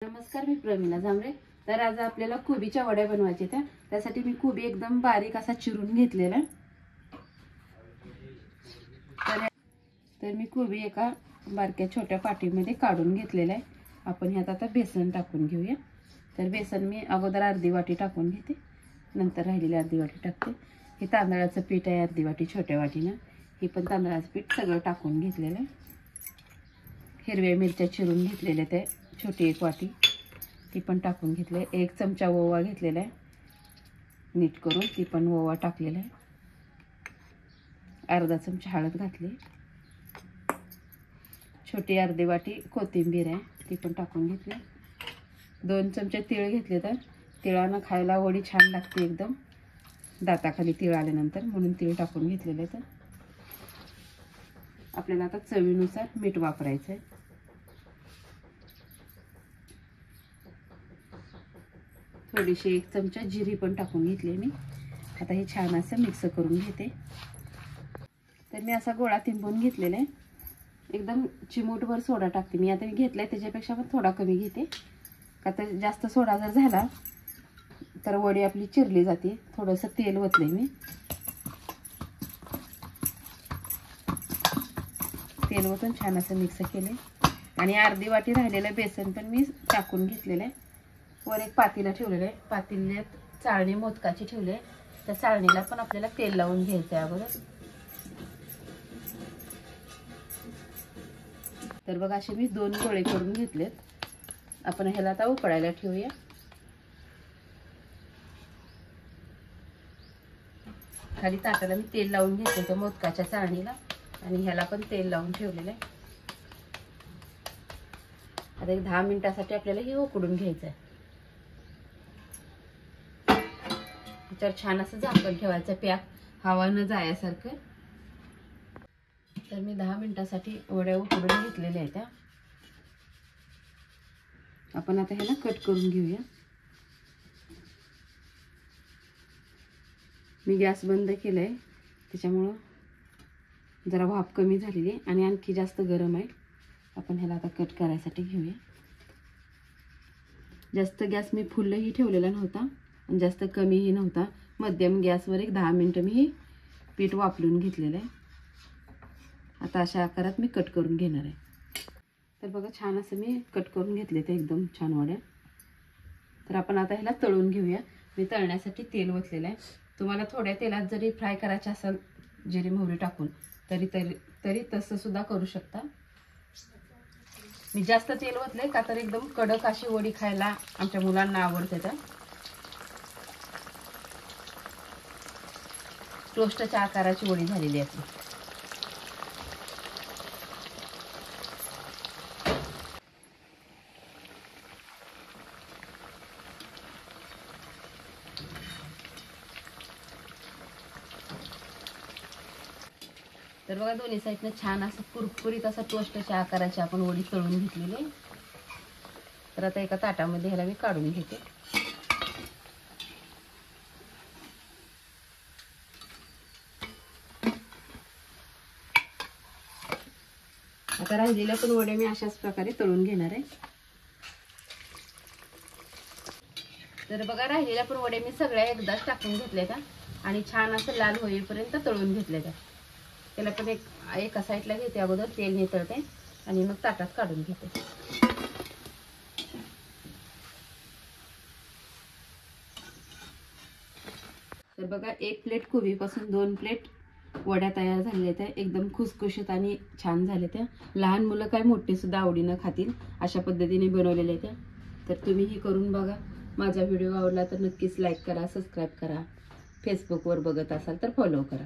नमस्कार, मी प्रमिला जांभळे। तर आज आपल्याला कोबीच्या वड्या बनवायच्या त्या त्यासाठी मी कोबी एकदम बारीक असा चिरून घेतलेला आहे। तर मी कोबी एका बारक्या छोट्या पाटीमध्ये काढून घेतलेला आहे। आपण ह्यात आता बेसन टाकून घेऊया। तर बेसन मी अगोदर अर्धी वाटी टाकून घेते, नंतर राहिलेली अर्धी वाटी टाकते। हे तांदळाचं पीठ आहे, अर्धी वाटी छोट्या वाटीनं। हे पण तांदळाचं पीठ सगळं टाकून घेतलेलं आहे। हिरव्या मिरच्या चिरून घेतलेल्या ते छोटी एक वाटी, ती पण टाकून घेतले। एक चमचा ओवा घेतलेला आहे नीट करून, ती पण ओवा टाकलेला आहे। अर्धा चमचा हळद घातली। छोटी अर्धी वाटी कोथिंबीर आहे, ती पण टाकून घेतली। 2 चमचे तीळ घेतले, तर तिळानं खायला वडी छान लागते, एकदम दाताखाली तीळ आल्यानंतर, म्हणून तीळ टाकून घेतलेले। तर आपल्याला आता चवीनुसार मीठ वापरायचं आहे। थोडीशी 1 चमचा जिरी पण टाकून घेतली मी। आता हे छान असं मिक्स करून घेते। तर मी असा गोळा तिंबून घेतलेला आहे। एकदम चिमूटभर सोडा टाकते मी। आता मी घेतलाय त्याच्यापेक्षा पण थोडा कमी घेते, का तर जास्त सोडा जर झाला तर वडी आपली चिरली जाते। थोडंसं तेल ओतले मी, तेल ओतून छान असं मिक्स केले। आणि अर्धी वाटी राहिलेलं बेसन पण मी टाकून घेतलेलं आहे। वर एक पातेलं ठेवलेलं आहे, पातेल्यात चाळणी मोदकाची ठेवली आहे। त्या चाळणीला पण आपल्याला तेल लावून घ्यायचं आहे अगोदर। तर बघा, असे मी 2 गोळे करून घेतलेत। आपण ह्याला आता उकळायला ठेवूया। खाली ताटाला मी तेल लावून घेतले त्या मोदकाच्या चाळणीला, आणि ह्याला पण तेल लावून ठेवलेलं आहे। आता एक 10 मिनिटासाठी आपल्याला हे उकडून घ्यायचं आहे। त्याच्यावर छान असं झाकण ठेवायचं, पॅक हवा न जायासारखं। तर मी 10 मिनिटासाठी वड्या उकडून घेतलेल्या आहेत। आपण आता ह्याला कट करून घेऊया। मी गॅस बंद केलाय, त्याच्यामुळं जरा भाप कमी झालेली आहे आणि आणखी जास्त गरम आहे। आपण ह्याला आता कट करायसाठी घेऊया। जास्त गॅस मी फुलही ठेवलेला नव्हता आणि जास्त कमीही नव्हता, मध्यम गॅसवर एक 10 मिनिटं मी हे पीठ वापरून घेतलेलं आहे। आता अशा आकारात मी कट करून घेणार आहे। तर बघा, छान असं मी कट करून घेतले ते एकदम छान वड्या। तर आपण आता ह्याला तळून घेऊया। मी तळण्यासाठी तेल ओतलेलं आहे। तुम्हाला थोड्या तेलात जरी फ्राय करायचं असेल जिरी मोहरी टाकून, तरी तसं सुद्धा करू शकता। मी जास्त तेल ओतले, का तर एकदम कडक अशी वडी खायला आमच्या मुलांना आवडते। तर टोस्टच्या आकाराची वडी झालेली आहे। तर बघा, दोन्ही साईडने छान असं कुरकुरीत असं टोस्टच्या आकाराची आपण वडी तळून घेतलेली आहे। तर आता एका ताटामध्ये ह्याला मी काढून घेते। आता राहिलेल्या पण वड्या मी अशाच प्रकारे तळून घेणार आहे। तर बघा, राहिलेल्या पण वड्या मी सगळ्या एकदाच टाकून घेतल्या आणि छान असं लाल होईपर्यंत तळून घेतल्या। त्याला पण एका साईडला घेते, अगोदर तेल नितळते आणि मग ताटात काढून घेते। तर बघा, 1 प्लेट कोबीपासून 2 प्लेट वड्या तयार झालेल्या त्या, एकदम खुसखुशीत आणि छान झाल्या त्या। लहान मुलं काय मोठे सुद्धा आवडीनं खातील अशा पद्धतीने बनवलेल्या त्या। तर तुम्हीही करून बघा। माझा व्हिडिओ आवडला तर नक्कीच लाईक करा, सबस्क्राईब करा। फेसबुकवर बघत असाल तर फॉलो करा।